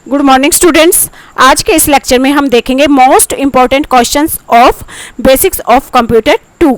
Good morning students. आज के इस लेक्चर में हम देखेंगे most important questions of basics of computer 2।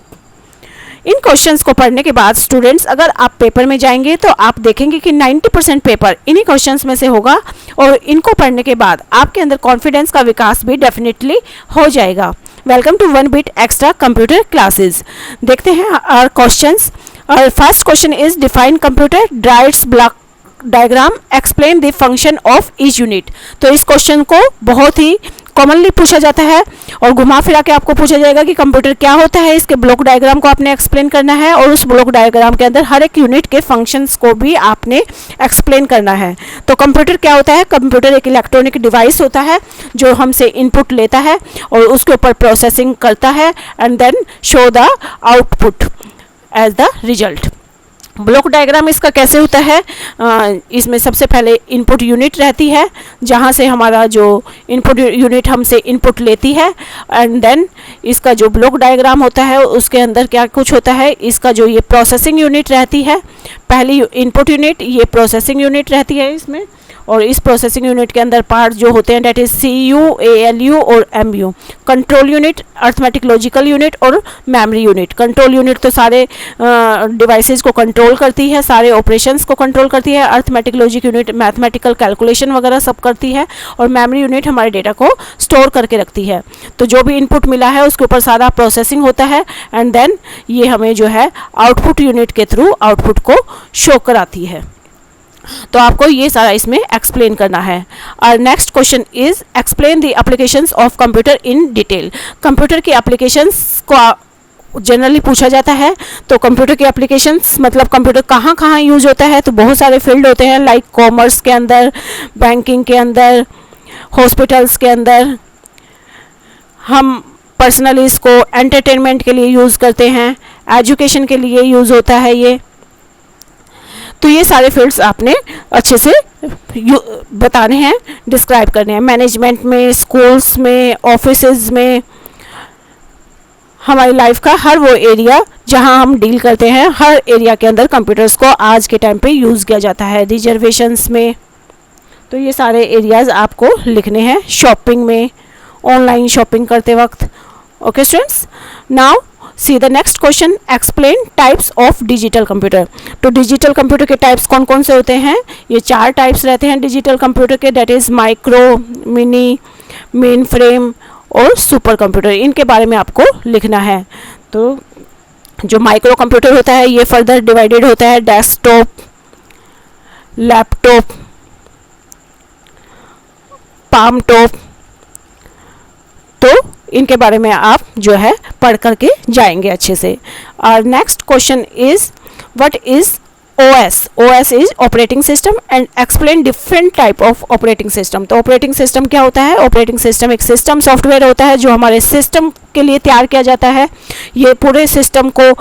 In questions को पढ़ने के बाद स्टूडेंट्स अगर आप पेपर में जाएंगे तो आप देखेंगे कि 90% पेपर इन्हीं क्वेश्चंस में से होगा और इनको पढ़ने के बाद आपके अंदर कॉन्फिडेंस का विकास भी डेफिनेटली हो जाएगा। Welcome to one bit extra computer classes. देखते हैं आवर क्वेश्चंस। और first question is define computer drives block diagram explain the function of each unit. तो इस क्वेश्चन को बहुत ही कॉमनली पूछा जाता है और घुमा फिरा के आपको पूछा जाएगा कि कंप्यूटर क्या होता है, इसके ब्लॉक डायग्राम को आपने एक्सप्लेन करना है और उस ब्लॉक डायग्राम के अंदर हर एक यूनिट के फंक्शंस को भी आपने एक्सप्लेन करना है। तो कंप्यूटर क्या होता है? कंप्यूटर एक इलेक्ट्रॉनिक डिवाइस होता है जो हमसे इनपुट लेता है और उसके ऊपर प्रोसेसिंग करता है and then show the output as the result. Block diagram इसका कैसे होता है? इसमें सबसे पहले इनपुट यूनिट रहती है जहाँ से हमारा जो इनपुट यूनिट हमसे इनपुट लेती है एंड देन इसका जो ब्लॉक डायग्राम होता है उसके अंदर क्या कुछ होता है। इसका जो ये प्रोसेसिंग यूनिट रहती है, पहली इनपुट यूनिट, ये प्रोसेसिंग यूनिट रहती है इसमें, और इस प्रोसेसिंग यूनिट के अंदर पार्ट जो होते हैं डेट इज CPU, ALU और MU। Control unit, arithmetic logical unit और मेमोरी यूनिट। कंट्रोल यूनिट तो सारे डिवाइसेस को कंट्रोल करती है, सारे ऑपरेशंस को कंट्रोल करती है। Arithmetic logic unit mathematical calculation वगैरह सब करती है और मेमोरी यूनिट हमारे डेटा को स्टोर करके रखती है। तो जो भी इनपुट मिला है उसके ऊपर सारा प्रोसेसिंग होता है एंड देन ये हमें जो है आउटपुट यूनिट के थ्रू आउटपुट को शो कराती है। तो आपको ये सारा इसमें एक्सप्लेन करना है। और next question is explain the applications of computer in detail. Computer की एप्लीकेशंस को जनरली पूछा जाता है। तो कंप्यूटर की एप्लीकेशंस मतलब कंप्यूटर कहाँ कहाँ यूज होता है? तो बहुत सारे फील्ड होते हैं, लाइक कॉमर्स के अंदर, बैंकिंग के अंदर, हॉस्पिटल्स के अंदर। हम पर्सनली इसको एंटरटेनमेंट के लिए यूज़ करते हैं, एजुकेशन के लिए यूज़ होता है ये। तो ये सारे फील्ड्स आपने अच्छे से बताने हैं, डिस्क्राइब करने हैं। मैनेजमेंट में, स्कूल्स में, ऑफिसेज में, हमारी लाइफ का हर वो एरिया जहां हम डील करते हैं, हर एरिया के अंदर कंप्यूटर्स को आज के टाइम पे यूज़ किया जाता है। रिजर्वेशंस में, तो ये सारे एरियाज़ आपको लिखने हैं। शॉपिंग में, ऑनलाइन शॉपिंग करते वक्त। Okay students, now see the next question, explain types of digital computer. तो डिजिटल कंप्यूटर के टाइप्स कौन कौन से होते हैं? ये 4 टाइप्स रहते हैं डिजिटल कंप्यूटर के, that is micro, mini, main frame और सुपर कंप्यूटर। इनके बारे में आपको लिखना है। तो जो माइक्रो कंप्यूटर होता है ये फर्दर डिवाइडेड होता है डेस्कटॉप, लैपटॉप, पाम टॉप। तो इनके बारे में आप जो है पढ़ करके जाएंगे अच्छे से। और next question is what is OS? OS is operating system and explain different type of operating system. तो ऑपरेटिंग सिस्टम क्या होता है? ऑपरेटिंग सिस्टम एक सिस्टम सॉफ्टवेयर होता है जो हमारे सिस्टम के लिए तैयार किया जाता है। ये पूरे सिस्टम को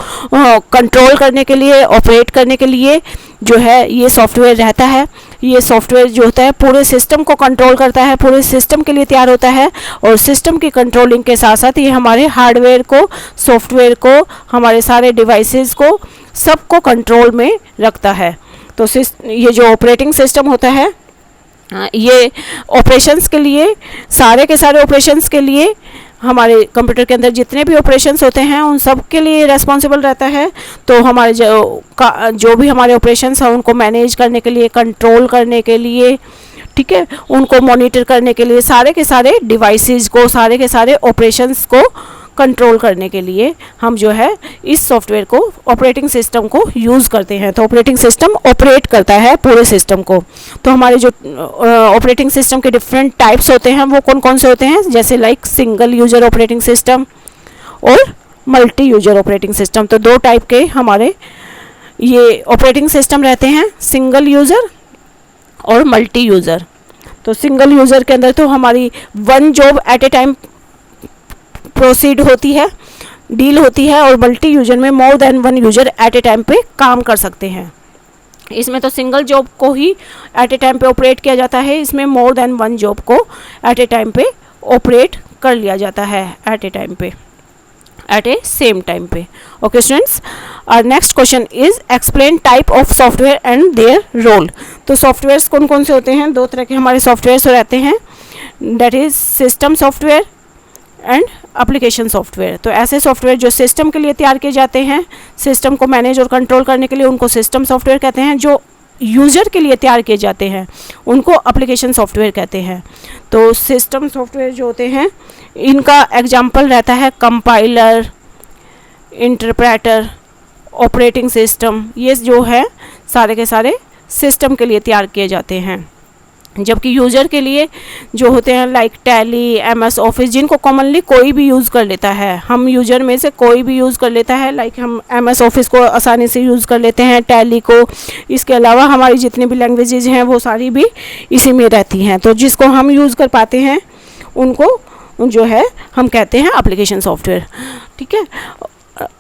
कंट्रोल करने के लिए, ऑपरेट करने के लिए जो है ये सॉफ्टवेयर रहता है। ये सॉफ्टवेयर जो होता है पूरे सिस्टम को कंट्रोल करता है, पूरे सिस्टम के लिए तैयार होता है और सिस्टम की कंट्रोलिंग के साथ साथ ये हमारे हार्डवेयर को, सॉफ्टवेयर को, हमारे सारे डिवाइसेस को, सबको कंट्रोल में रखता है। तो ये जो ऑपरेटिंग सिस्टम होता है ये ऑपरेशंस के लिए, सारे के सारे ऑपरेशंस के लिए, हमारे कंप्यूटर के अंदर जितने भी ऑपरेशंस होते हैं उन सब के लिए रेस्पॉन्सिबल रहता है। तो हमारे जो भी हमारे ऑपरेशंस हैं उनको मैनेज करने के लिए, कंट्रोल करने के लिए, ठीक है, उनको मॉनिटर करने के लिए, सारे के सारे डिवाइसेस को, सारे के सारे ऑपरेशंस को कंट्रोल करने के लिए हम जो है इस सॉफ्टवेयर को, ऑपरेटिंग सिस्टम को यूज़ करते हैं। तो ऑपरेटिंग सिस्टम ऑपरेट करता है पूरे सिस्टम को। तो हमारे जो ऑपरेटिंग सिस्टम के डिफरेंट टाइप्स होते हैं वो कौन कौन से होते हैं? जैसे like single user operating system और मल्टी यूजर ऑपरेटिंग सिस्टम। तो 2 टाइप के हमारे ये ऑपरेटिंग सिस्टम रहते हैं, सिंगल यूज़र और मल्टी यूज़र। तो सिंगल यूज़र के अंदर तो हमारी one job eight a time proceed होती है, डील होती है, और मल्टी यूजर में मोर than one user eight a time पे काम कर सकते हैं। इसमें तो सिंगल जॉब को ही एट ए टाइम पे ऑपरेट किया जाता है, इसमें मोर देन वन जॉब को एट ए टाइम पे ऑपरेट कर लिया जाता है एट ए टाइम पे। एट ए सेम टाइम पे। ओके स्टूडेंट्स, और next question is explain type of software and their role. तो सॉफ्टवेयर्स कौन कौन से होते हैं? दो तरह के हमारे सॉफ्टवेयर्स रहते हैं, that is system software and application software. तो ऐसे सॉफ्टवेयर जो सिस्टम के लिए तैयार किए जाते हैं, सिस्टम को मैनेज और कंट्रोल करने के लिए, उनको सिस्टम सॉफ्टवेयर कहते हैं। जो यूज़र के लिए तैयार किए जाते हैं उनको एप्लीकेशन सॉफ्टवेयर कहते हैं। तो सिस्टम सॉफ्टवेयर जो होते हैं इनका एग्जाम्पल रहता है कंपाइलर, इंटरप्रेटर, ऑपरेटिंग सिस्टम। ये जो है सारे के सारे सिस्टम के लिए तैयार किए जाते हैं। जबकि यूज़र के लिए जो होते हैं लाइक टैली, MS ऑफिस, जिनको कॉमनली कोई भी यूज़ कर लेता है, हम यूज़र में से कोई भी यूज़ कर लेता है। लाइक हम MS ऑफिस को आसानी से यूज़ कर लेते हैं, टैली को। इसके अलावा हमारी जितनी भी लैंग्वेजेज हैं वो सारी भी इसी में रहती हैं। तो जिसको हम यूज़ कर पाते हैं उनको जो है हम कहते हैं एप्लीकेशन सॉफ्टवेयर। ठीक है।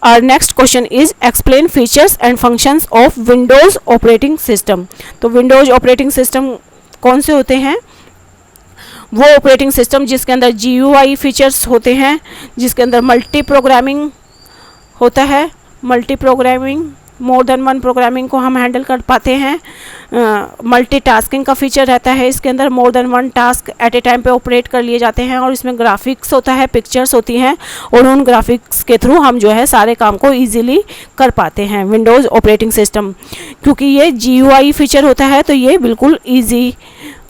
Our next question is explain features and functions of Windows operating system। तो Windows operating system कौन से होते हैं? वो ऑपरेटिंग सिस्टम जिसके अंदर GUI फीचर्स होते हैं, जिसके अंदर मल्टी प्रोग्रामिंग होता है। मल्टी प्रोग्रामिंग, मोर देन वन प्रोग्रामिंग को हम हैंडल कर पाते हैं। मल्टी टास्किंग का फीचर रहता है इसके अंदर, मोर than one task at a time पे ऑपरेट कर लिए जाते हैं। और इसमें ग्राफिक्स होता है, पिक्चर्स होती हैं, और उन ग्राफिक्स के थ्रू हम जो है सारे काम को ईजिली कर पाते हैं विंडोज़ ऑपरेटिंग सिस्टम। क्योंकि ये GUI फीचर होता है तो ये बिल्कुल ईजी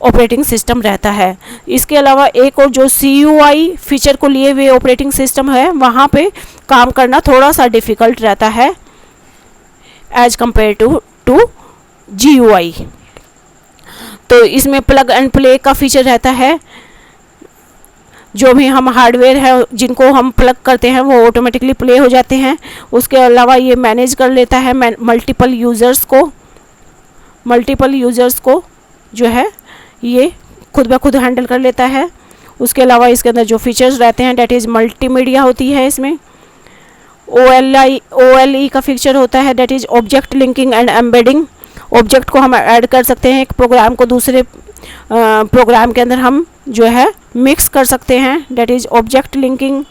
ऑपरेटिंग सिस्टम रहता है। इसके अलावा एक और जो CUI फीचर को लिए हुए ऑपरेटिंग सिस्टम है, वहाँ पे काम करना थोड़ा सा डिफ़िकल्ट रहता है एज कम्पेयर टू GUI। तो इसमें प्लग एंड प्ले का फीचर रहता है। जो भी हम हार्डवेयर है जिनको हम प्लग करते हैं वो ऑटोमेटिकली प्ले हो जाते हैं। उसके अलावा ये मैनेज कर लेता है मल्टीपल यूज़र्स को जो है ये खुद ब खुद हैंडल कर लेता है। उसके अलावा इसके अंदर जो फीचर्स रहते हैं डेट इज़ मल्टीमीडिया होती है। इसमें OLE का फीचर होता है, that is object linking and embedding. Object को हम ऐड कर सकते हैं, एक प्रोग्राम को दूसरे प्रोग्राम के अंदर हम जो है मिक्स कर सकते हैं, that is object linking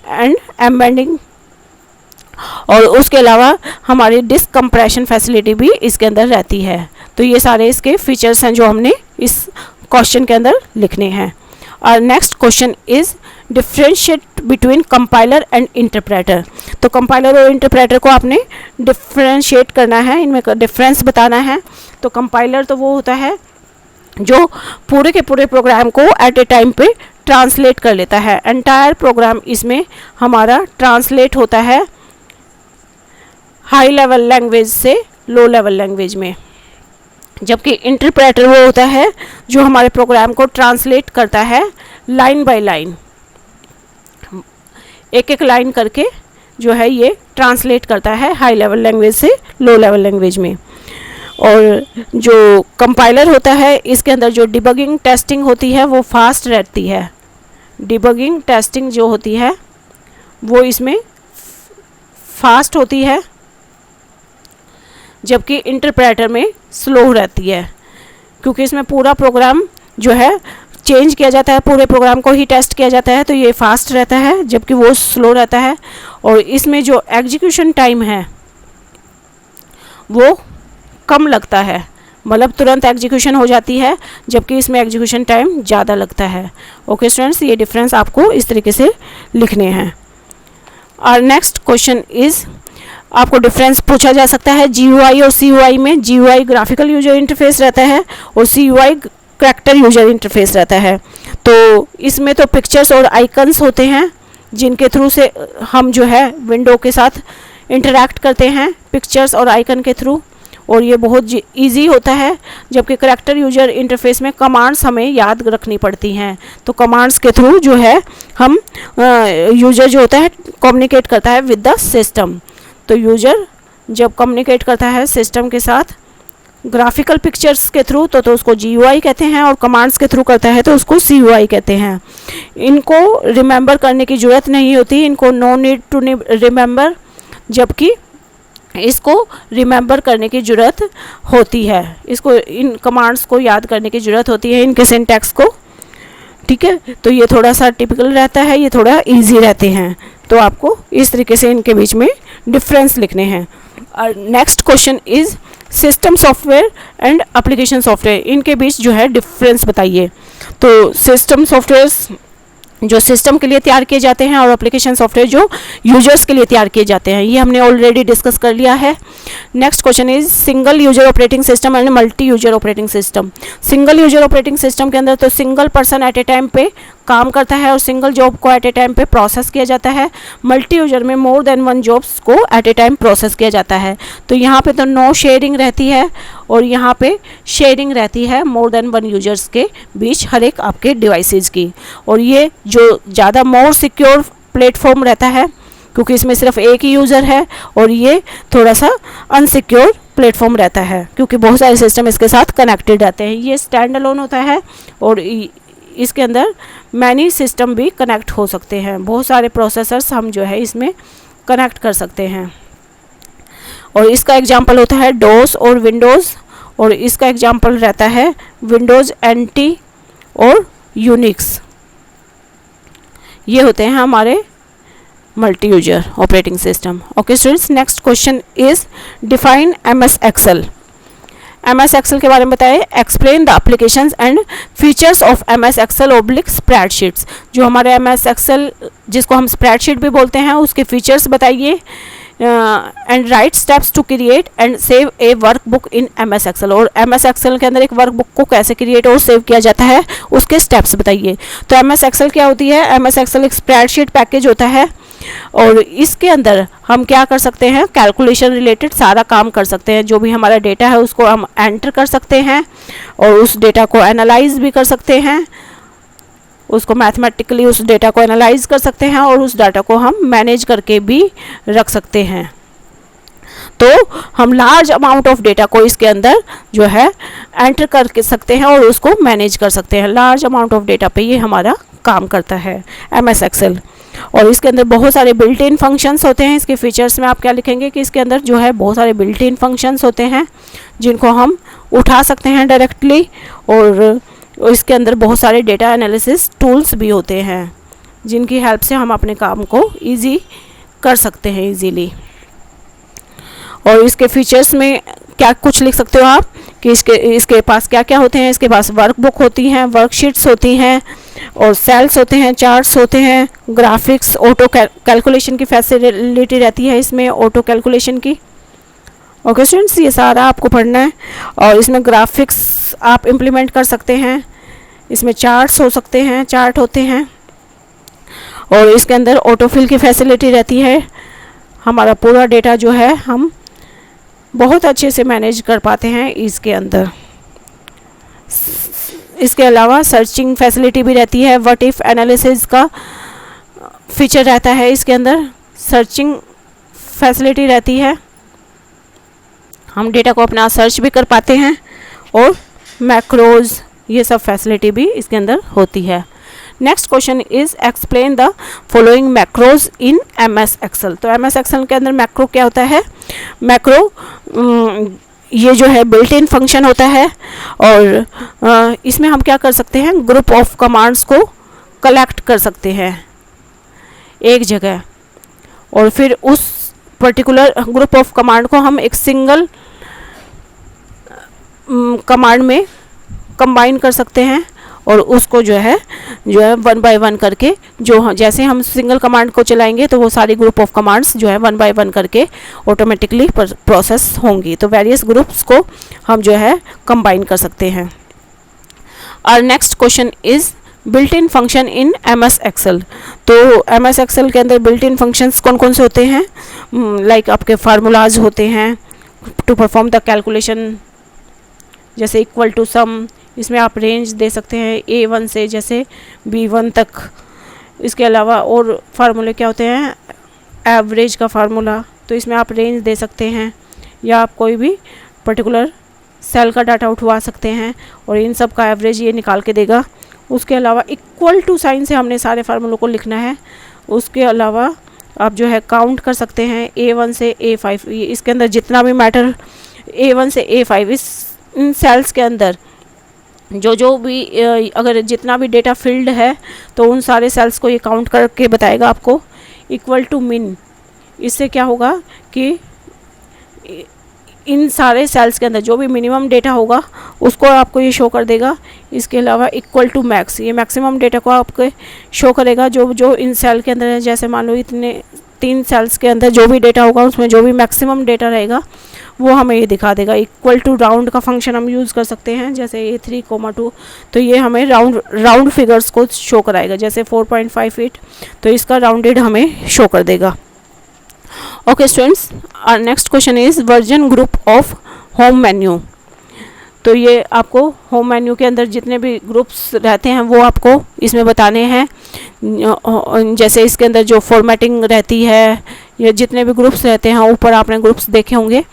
and embedding. और उसके अलावा हमारी डिस्क कंप्रेशन फैसिलिटी भी इसके अंदर रहती है। तो ये सारे इसके फीचर्स हैं जो हमने इस क्वेश्चन के अंदर लिखने हैं। और next question is differentiate between compiler and interpreter. तो कंपाइलर और इंटरप्रेटर को आपने डिफ्रेंशिएट करना है, इनमें डिफरेंस बताना है। तो कंपाइलर तो वो होता है जो पूरे के पूरे प्रोग्राम को एट ए टाइम पे ट्रांसलेट कर लेता है। एंटायर प्रोग्राम इसमें हमारा ट्रांसलेट होता है हाई लेवल लैंग्वेज से लो लेवल लैंग्वेज में। जबकि इंटरप्रेटर वो होता है जो हमारे प्रोग्राम को ट्रांसलेट करता है लाइन बाय लाइन, एक एक लाइन करके जो है ये ट्रांसलेट करता है हाई लेवल लैंग्वेज से लो लेवल लैंग्वेज में। और जो कंपाइलर होता है इसके अंदर जो डिबगिंग टेस्टिंग होती है वो फास्ट रहती है। डिबगिंग टेस्टिंग जो होती है वो इसमें फास्ट होती है, जबकि इंटरप्रेटर में स्लो रहती है। क्योंकि इसमें पूरा प्रोग्राम जो है चेंज किया जाता है, पूरे प्रोग्राम को ही टेस्ट किया जाता है, तो ये फास्ट रहता है जबकि वो स्लो रहता है। और इसमें जो एग्जीक्यूशन टाइम है वो कम लगता है, मतलब तुरंत एग्जीक्यूशन हो जाती है, जबकि इसमें एग्जीक्यूशन टाइम ज़्यादा लगता है। ओके स्टूडेंट्स, ये डिफरेंस आपको इस तरीके से लिखने हैं। और नेक्स्ट क्वेश्चन इज़, आपको डिफरेंस पूछा जा सकता है GUI और CUI में। GUI ग्राफिकल यूजर इंटरफेस रहता है और CUI करैक्टर यूजर इंटरफेस रहता है। तो इसमें तो पिक्चर्स और आइकन्स होते हैं जिनके थ्रू से हम जो है विंडो के साथ इंटरैक्ट करते हैं, पिक्चर्स और आइकन के थ्रू, और ये बहुत इजी होता है। जबकि करैक्टर यूजर इंटरफेस में कमांड्स हमें याद रखनी पड़ती हैं। तो कमांड्स के थ्रू जो है हम यूजर जो होता है कम्युनिकेट करता है विद द सिस्टम। तो यूजर जब कम्युनिकेट करता है सिस्टम के साथ ग्राफिकल पिक्चर्स के थ्रू तो उसको GUI कहते हैं, और कमांड्स के थ्रू करता है तो उसको CUI कहते हैं। इनको रिमेंबर करने की ज़रूरत नहीं होती, इनको नो नीड टू रिमेंबर, जबकि इसको रिमेंबर करने की ज़रूरत होती है। इसको इन कमांड्स को याद करने की ज़रूरत होती है, इनके सिंटैक्स को। ठीक है, तो ये थोड़ा सा टिपिकल रहता है, ये थोड़ा इजी रहते हैं। तो आपको इस तरीके से इनके बीच में डिफरेंस लिखने हैं। और next question is system software and application software, इनके बीच जो है डिफरेंस बताइए। तो सिस्टम सॉफ्टवेयर्स जो सिस्टम के लिए तैयार किए जाते हैं और एप्लीकेशन सॉफ्टवेयर जो यूजर्स के लिए तैयार किए जाते हैं, ये हमने ऑलरेडी डिस्कस कर लिया है। Next question is single user operating system and multi user operating system. Single user operating system के अंदर तो single person at a time पे काम करता है और सिंगल जॉब को एट ए टाइम पे प्रोसेस किया जाता है। मल्टी यूजर में मोर देन वन जॉब्स को एट ए टाइम प्रोसेस किया जाता है। तो यहाँ पे तो नो शेयरिंग रहती है और यहाँ पे शेयरिंग रहती है मोर देन वन यूजर्स के बीच हर एक आपके डिवाइसेस की। और ये जो ज़्यादा मोर सिक्योर प्लेटफॉर्म रहता है क्योंकि इसमें सिर्फ एक ही यूज़र है, और ये थोड़ा सा अनसिक्योर प्लेटफॉर्म रहता है क्योंकि बहुत सारे सिस्टम इसके साथ कनेक्टेड रहते हैं। ये स्टैंड अलोन होता है और इसके अंदर मैनी सिस्टम भी कनेक्ट हो सकते हैं। बहुत सारे प्रोसेसर्स हम जो है इसमें कनेक्ट कर सकते हैं। और इसका एग्जांपल होता है डोस और विंडोज़, और इसका एग्जांपल रहता है विंडोज़ एनटी और यूनिक्स। ये होते हैं हमारे multi user operating system. Okay students, next question is define MS Excel. MS Excel के बारे में बताएं। Explain the applications and features of MS Excel oblique spreadsheets. जो हमारे एमएस एक्सेल जिसको हम स्प्रेडशीट भी बोलते हैं उसके फीचर्स बताइए। And write steps to create and save a workbook in MS Excel. और एमएस एक्सेल के अंदर एक वर्कबुक को कैसे क्रिएट और सेव किया जाता है उसके स्टेप्स बताइए। तो एमएस एक्सेल क्या होती है? एमएस एक्सेल एक स्प्रेडशीट पैकेज होता है और इसके अंदर हम क्या कर सकते हैं, कैलकुलेशन रिलेटेड सारा काम कर सकते हैं। जो भी हमारा डेटा है उसको हम एंटर कर सकते हैं और उस डेटा को एनालाइज भी कर सकते हैं, उसको मैथमेटिकली उस डेटा को एनालाइज कर सकते हैं और उस डाटा को हम मैनेज करके भी रख सकते हैं। तो हम लार्ज अमाउंट ऑफ डेटा को इसके अंदर जो है एंटर कर सकते हैं और उसको मैनेज कर सकते हैं। लार्ज अमाउंट ऑफ डेटा पे ये हमारा काम करता है एमएस एक्सेल। और इसके अंदर बहुत सारे बिल्ट इन फंक्शंस होते हैं। इसके फीचर्स में आप क्या लिखेंगे कि इसके अंदर जो है बहुत सारे बिल्ट इन फंक्शंस होते हैं जिनको हम उठा सकते हैं डायरेक्टली, और इसके अंदर बहुत सारे डेटा एनालिसिस टूल्स भी होते हैं जिनकी हेल्प से हम अपने काम को ईजी कर सकते हैं ईजीली। और इसके फीचर्स में क्या कुछ लिख सकते हो आप कि इसके पास क्या क्या होते हैं। इसके पास वर्कबुक होती हैं, वर्कशीट्स होती हैं और सेल्स होते हैं, चार्ट्स होते हैं, ग्राफिक्स, ऑटो कैलकुलेशन की फैसिलिटी रहती है इसमें, ऑटो कैलकुलेशन की। ओके स्टूडेंट्स, ये सारा आपको पढ़ना है। और इसमें ग्राफिक्स आप इम्प्लीमेंट कर सकते हैं, इसमें चार्ट्स हो सकते हैं, चार्ट होते हैं, और इसके अंदर ऑटोफिल की फैसिलिटी रहती है। हमारा पूरा डेटा जो है हम बहुत अच्छे से मैनेज कर पाते हैं इसके अंदर। इसके अलावा सर्चिंग फैसिलिटी भी रहती है। व्हाट इफ़ एनालिसिस का फीचर रहता है इसके अंदर, सर्चिंग फैसिलिटी रहती है, हम डेटा को अपना सर्च भी कर पाते हैं, और मैक्रोज ये सब फैसिलिटी भी इसके अंदर होती है। Next question is explain the following macros in MS Excel. तो एमएस एक्सेल के अंदर मैक्रो क्या होता है? मैक्रो ये जो है बिल्ट इन फंक्शन होता है और इसमें हम क्या कर सकते हैं, ग्रुप ऑफ कमांड्स को कलेक्ट कर सकते हैं एक जगह, और फिर उस पर्टिकुलर ग्रुप ऑफ कमांड को हम एक सिंगल कमांड में कंबाइन कर सकते हैं और उसको जो है वन बाय वन करके, जो जैसे हम सिंगल कमांड को चलाएंगे तो वो सारी ग्रुप ऑफ कमांड्स जो है वन बाय वन करके ऑटोमेटिकली प्रोसेस होंगी। तो वेरियस ग्रुप्स को हम जो है कंबाइन कर सकते हैं। और next question is built in function in MS Excel. तो एमएस एक्सेल के अंदर बिल्ट इन फंक्शंस कौन कौन से होते हैं? लाइक आपके फार्मूलाज होते हैं टू परफॉर्म द कैलकुलेशन, जैसे इक्वल टू सम, इसमें आप रेंज दे सकते हैं A1 से जैसे B1 तक। इसके अलावा और फार्मूले क्या होते हैं? एवरेज का फार्मूला, तो इसमें आप रेंज दे सकते हैं या आप कोई भी पर्टिकुलर सेल का डाटा उठवा सकते हैं और इन सब का एवरेज ये निकाल के देगा। उसके अलावा इक्वल टू साइन से हमने सारे फार्मूलों को लिखना है। उसके अलावा आप जो है काउंट कर सकते हैं A1 से A5, इसके अंदर जितना भी मैटर A1 से A5 इन सेल्स के अंदर जो भी अगर जितना भी डेटा फील्ड है तो उन सारे सेल्स को ये काउंट करके बताएगा आपको इक्वल टू मिन, इससे क्या होगा कि इन सारे सेल्स के अंदर जो भी मिनिमम डेटा होगा उसको आपको ये शो कर देगा। इसके अलावा इक्वल टू मैक्स, ये मैक्सिमम डेटा को आपको शो करेगा जो जो इन सेल के अंदर है। जैसे मान लो इतने 3 सेल्स के अंदर जो भी डेटा होगा उसमें जो भी मैक्सिमम डेटा रहेगा वो हमें ये दिखा देगा। इक्वल टू राउंड का फंक्शन हम यूज़ कर सकते हैं, जैसे ये 3,2 तो ये हमें राउंड फिगर्स को शो कराएगा। जैसे 4.58 तो इसका राउंडेड हमें शो कर देगा। Okay students, our next question is version group of home menu. तो ये आपको होम मेन्यू के अंदर जितने भी ग्रुप्स रहते हैं वो आपको इसमें बताने हैं। जैसे इसके अंदर जो फॉर्मेटिंग रहती है या जितने भी ग्रुप्स रहते हैं, ऊपर आपने ग्रुप्स देखे होंगे,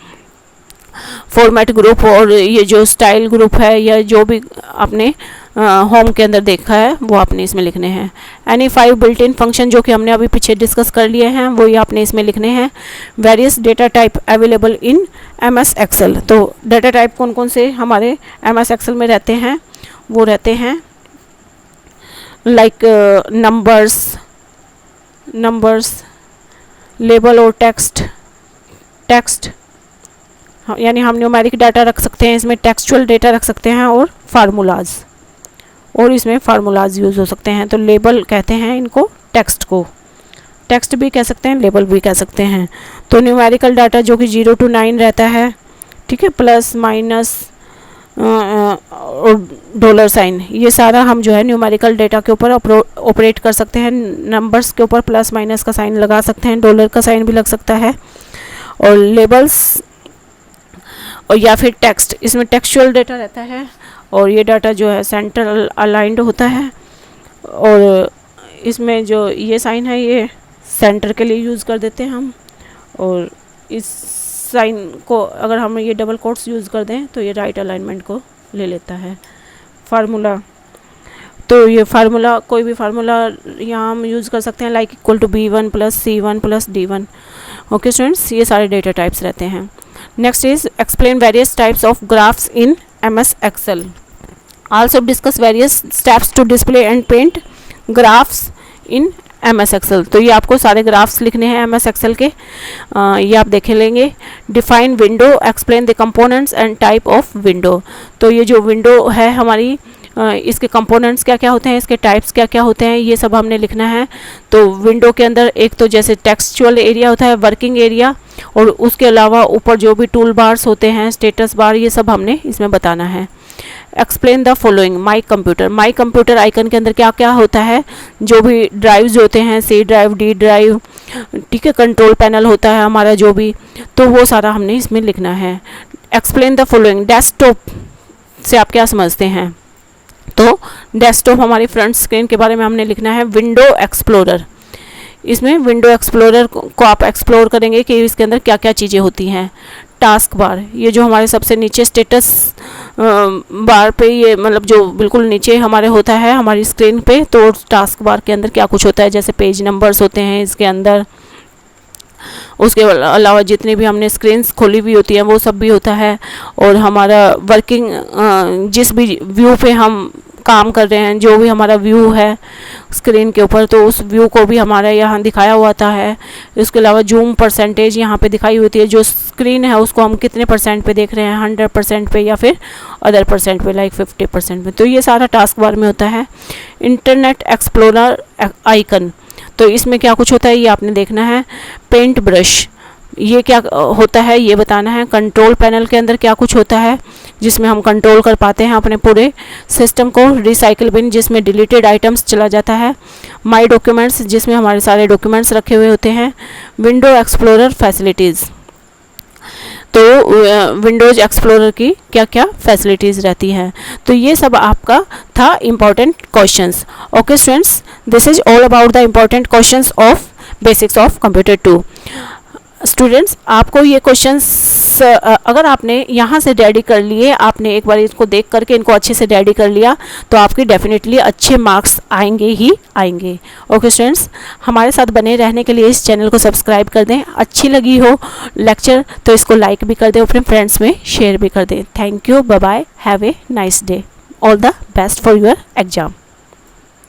फॉर्मेट ग्रुप और ये जो स्टाइल ग्रुप है या जो भी आपने होम के अंदर देखा है वो आपने इसमें लिखने हैं। एनी 5 बिल्ट इन फंक्शन जो कि हमने अभी पीछे डिस्कस कर लिए हैं वो ये आपने इसमें लिखने हैं। Various data type available in MS Excel. तो डेटा टाइप कौन कौन से हमारे MS एक्सेल में रहते हैं, वो रहते हैं लाइक नंबर्स, लेबल और टेक्स्ट, यानी हम न्यूमेरिक डाटा रख सकते हैं, इसमें टेक्सचुअल डेटा रख सकते हैं और फार्मूलाज, और इसमें फार्मूलाज यूज़ हो सकते हैं। तो लेबल कहते हैं इनको, टेक्स्ट को टेक्स्ट भी कह सकते हैं, लेबल भी कह सकते हैं। तो न्यूमेरिकल डाटा जो कि 0 to 9 रहता है, ठीक है, प्लस माइनस और $, ये सारा हम जो है न्यूमेरिकल डेटा के ऊपर ऑपरेट कर सकते हैं। नंबर्स के ऊपर प्लस माइनस का साइन लगा सकते हैं, डॉलर का साइन भी लग सकता है। और लेबल्स और या फिर टेक्स्ट, इसमें टेक्सचुअल डेटा रहता है और ये डाटा जो है सेंटर अलाइंड होता है। और इसमें जो ये साइन है ये सेंटर के लिए यूज़ कर देते हैं हम, और इस साइन को अगर हम ये डबल कोट्स यूज़ कर दें तो ये राइट अलाइनमेंट को ले लेता है। फार्मूला, तो ये फार्मूला कोई भी फार्मूला यहाँ हम यूज़ कर सकते हैं, like equal to B1 + C1 + D1। Okay students, ये सारे डेटा टाइप्स रहते हैं। Next is explain various types of graphs in MS Excel. Also discuss various steps to display and paint graphs in MS Excel. तो ये आपको सारे graphs लिखने हैं MS एक्सेल के, ये आप देख लेंगे। Define window, explain the components and type of window. तो ये जो विंडो है हमारी, इसके कंपोनेंट्स क्या क्या होते हैं, इसके टाइप्स क्या क्या होते हैं, ये सब हमने लिखना है। तो विंडो के अंदर एक तो जैसे टेक्सचुअल एरिया होता है, वर्किंग एरिया, और उसके अलावा ऊपर जो भी टूल बार्स होते हैं, स्टेटस बार, ये सब हमने इसमें बताना है। Explain the following. My computer icon के अंदर क्या क्या होता है, जो भी ड्राइव्स होते हैं, C ड्राइव, D ड्राइव, ठीक है, कंट्रोल पैनल होता है हमारा जो भी, तो वो सारा हमने इसमें लिखना है। Explain the following. डेस्कटॉप से आप क्या समझते हैं, तो डेस्कटॉप हमारी फ्रंट स्क्रीन के बारे में हमने लिखना है। विंडो एक्सप्लोरर, इसमें विंडो एक्सप्लोरर को आप एक्सप्लोर करेंगे कि इसके अंदर क्या क्या चीज़ें होती हैं। टास्क बार, ये जो हमारे सबसे नीचे स्टेटस बार पे, ये मतलब जो बिल्कुल नीचे हमारे होता है हमारी स्क्रीन पे, तो टास्क बार के अंदर क्या कुछ होता है, जैसे पेज नंबर्स होते हैं इसके अंदर, उसके अलावा जितनी भी हमने स्क्रीन्स खोली हुई होती हैं वो सब भी होता है। और हमारा वर्किंग, जिस भी व्यू पे हम काम कर रहे हैं, जो भी हमारा व्यू है स्क्रीन के ऊपर, तो उस व्यू को भी हमारा यहाँ दिखाया हुआ था है। इसके अलावा जूम परसेंटेज यहाँ पे दिखाई होती है, जो स्क्रीन है उसको हम कितने % पे देख रहे हैं, 100% पे या फिर अदर % पे, लाइक 50% पे। तो ये सारा टास्क बार में होता है। इंटरनेट एक्सप्लोरर आइकन, तो इसमें क्या कुछ होता है ये आपने देखना है। पेंट ब्रश, ये क्या होता है ये बताना है। कंट्रोल पैनल के अंदर क्या कुछ होता है, जिसमें हम कंट्रोल कर पाते हैं अपने पूरे सिस्टम को। रिसाइकिल बिन, जिसमें डिलीटेड आइटम्स चला जाता है। माई डॉक्यूमेंट्स, जिसमें हमारे सारे डॉक्यूमेंट्स रखे हुए होते हैं। विंडो एक्सप्लोरर फैसिलिटीज़, तो विंडोज़ एक्सप्लोरर की क्या क्या फैसिलिटीज़ रहती हैं। तो ये सब आपका था important questions. Okay students, this is all about the important questions of basics of computer 2। Students, आपको ये क्वेश्चंस अगर आपने यहाँ से रेडी कर लिए, आपने एक बार इसको देख करके इनको अच्छे से रेडी कर लिया, तो आपके डेफिनेटली अच्छे मार्क्स आएंगे ही आएंगे। ओके स्टूडेंट्स, हमारे साथ बने रहने के लिए इस चैनल को सब्सक्राइब कर दें। अच्छी लगी हो लेक्चर तो इसको लाइक भी कर दें, अपने फ्रेंड्स में शेयर भी कर दें। Thank you, bye bye, have a nice day, all the best for your exam.